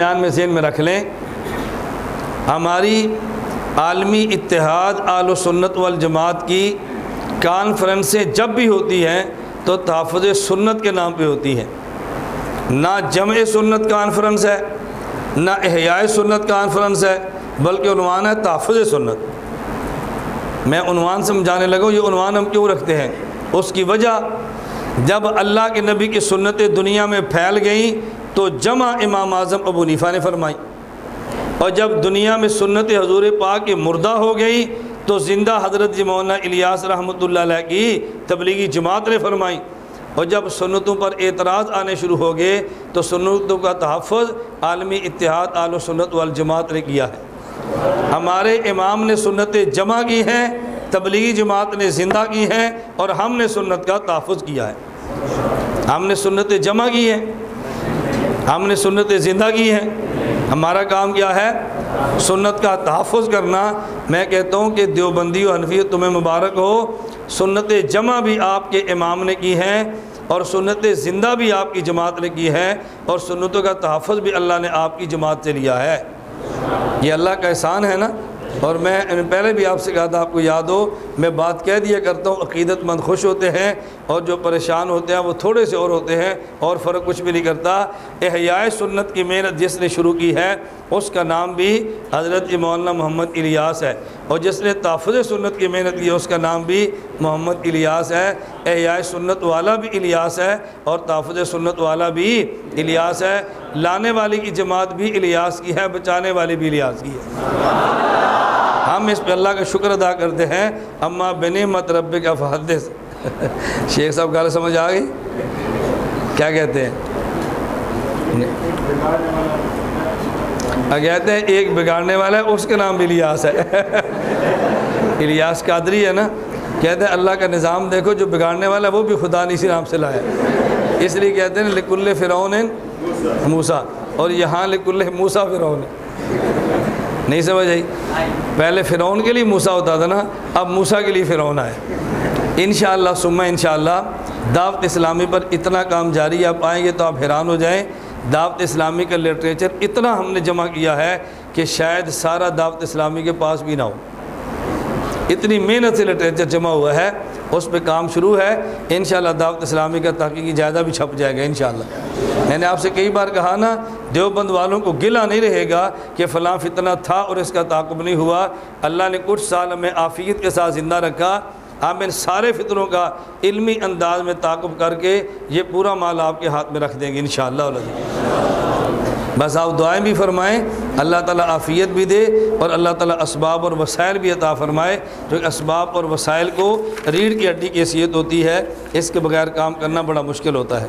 بیان میں ذہن میں رکھ لیں، ہماری عالمی اتحاد اہل سنت والجماعت کی کانفرنسیں جب بھی ہوتی ہیں تو تحفظ سنت کے نام پہ ہوتی ہیں۔ نہ جمع سنت کانفرنس ہے، نہ احیاء سنت کانفرنس ہے، بلکہ عنوان ہے تحفظ سنت۔ میں عنوان سمجھانے لگا ہوں، یہ عنوان ہم کیوں رکھتے ہیں؟ اس کی وجہ، جب اللہ کے نبی کی سنتیں دنیا میں پھیل گئیں تو جمع امام اعظم ابو حنیفہ نے فرمائی، اور جب دنیا میں سنت حضور پاک کی مردہ ہو گئی تو زندہ حضرت مولانا الیاس رحمۃ اللہ علیہ کی تبلیغی جماعت نے فرمائی، اور جب سنتوں پر اعتراض آنے شروع ہو گئے تو سنتوں کا تحفظ عالمی اتحاد اہل سنت والجماعت نے کیا ہے۔ ہمارے امام نے سنتیں جمع کی ہیں، تبلیغی جماعت نے زندہ کی ہیں، اور ہم نے سنت کا تحفظ کیا ہے۔ ہم نے سنتیں جمع کی ہیں، ہم نے سنتیں زندہ کی ہیں۔ ہمارا کام کیا ہے؟ سنت کا تحفظ کرنا۔ میں کہتا ہوں کہ دیوبندی و حنفی تمہیں مبارک ہو، سنت جمع بھی آپ کے امام نے کی ہیں، اور سنت زندہ بھی آپ کی جماعت نے کی ہے، اور سنتوں کا تحفظ بھی اللہ نے آپ کی جماعت سے لیا ہے۔ یہ اللہ کا احسان ہے نا۔ اور میں پہلے بھی آپ سے کہا تھا، آپ کو یاد ہو، میں بات کہہ دیا کرتا ہوں، عقیدت مند خوش ہوتے ہیں اور جو پریشان ہوتے ہیں وہ تھوڑے سے اور ہوتے ہیں، اور فرق کچھ بھی نہیں کرتا۔ احیاء سنت کی محنت جس نے شروع کی ہے اس کا نام بھی حضرت مولانا محمد الیاس ہے، اور جس نے تحفظ سنت کی محنت کی اس کا نام بھی محمد الیاس ہے۔ احیاء سنت والا بھی الیاس ہے اور تحفظ سنت والا بھی الیاس ہے۔ لانے والی کی جماعت بھی الیاس کی ہے، بچانے والی بھی الیاس کی ہے۔ ہم اس پہ اللہ کا شکر ادا کرتے ہیں۔ اما بنعمت ربک فحدث۔ شیخ صاحب گال سمجھ آ گئی؟ کیا کہتے ہیں؟ کہتے ہیں ایک بگاڑنے والا ہے، اس کا نام بھی الیاس ہے۔ الیاس قادری ہے نا۔ کہتے ہیں اللہ کا نظام دیکھو، جو بگاڑنے والا ہے وہ بھی خدا نے اسی نام سے لایا، اس لیے کہتے ہیں لکل فرعون موسیٰ، اور یہاں لکل موسیٰ فرعون۔ نہیں سمجھ آئی؟ پہلے فرعون کے لیے موسیٰ ہوتا تھا نا، اب موسیٰ کے لیے فرعون آئے۔ انشاءاللہ ثم انشاءاللہ دعوت اسلامی پر اتنا کام جاری ہے، آپ آئیں گے تو آپ حیران ہو جائیں۔ دعوت اسلامی کا لٹریچر اتنا ہم نے جمع کیا ہے کہ شاید سارا دعوت اسلامی کے پاس بھی نہ ہو، اتنی محنت سے لٹریچر جمع ہوا ہے۔ اس پہ کام شروع ہے، انشاءاللہ دعوت اسلامی کا تحقیقی جائزہ بھی چھپ جائے گا انشاءاللہ۔ میں نے آپ سے کئی بار کہا نا، دیوبند والوں کو گلہ نہیں رہے گا کہ فلاں فتنہ تھا اور اس کا تعاقب نہیں ہوا۔ اللہ نے کچھ سال ہمیں عافیت کے ساتھ زندہ رکھا، ہم ان سارے فتنوں کا علمی انداز میں تعاقب کر کے یہ پورا مال آپ کے ہاتھ میں رکھ دیں گے انشاءاللہ۔ بس آپ دعائیں بھی فرمائیں، اللہ تعالیٰ عافیت بھی دے، اور اللہ تعالیٰ اسباب اور وسائل بھی عطا فرمائے، جو اسباب اور وسائل کو ریڑھ کی ہڈی کی حیثیت ہوتی ہے، اس کے بغیر کام کرنا بڑا مشکل ہوتا ہے۔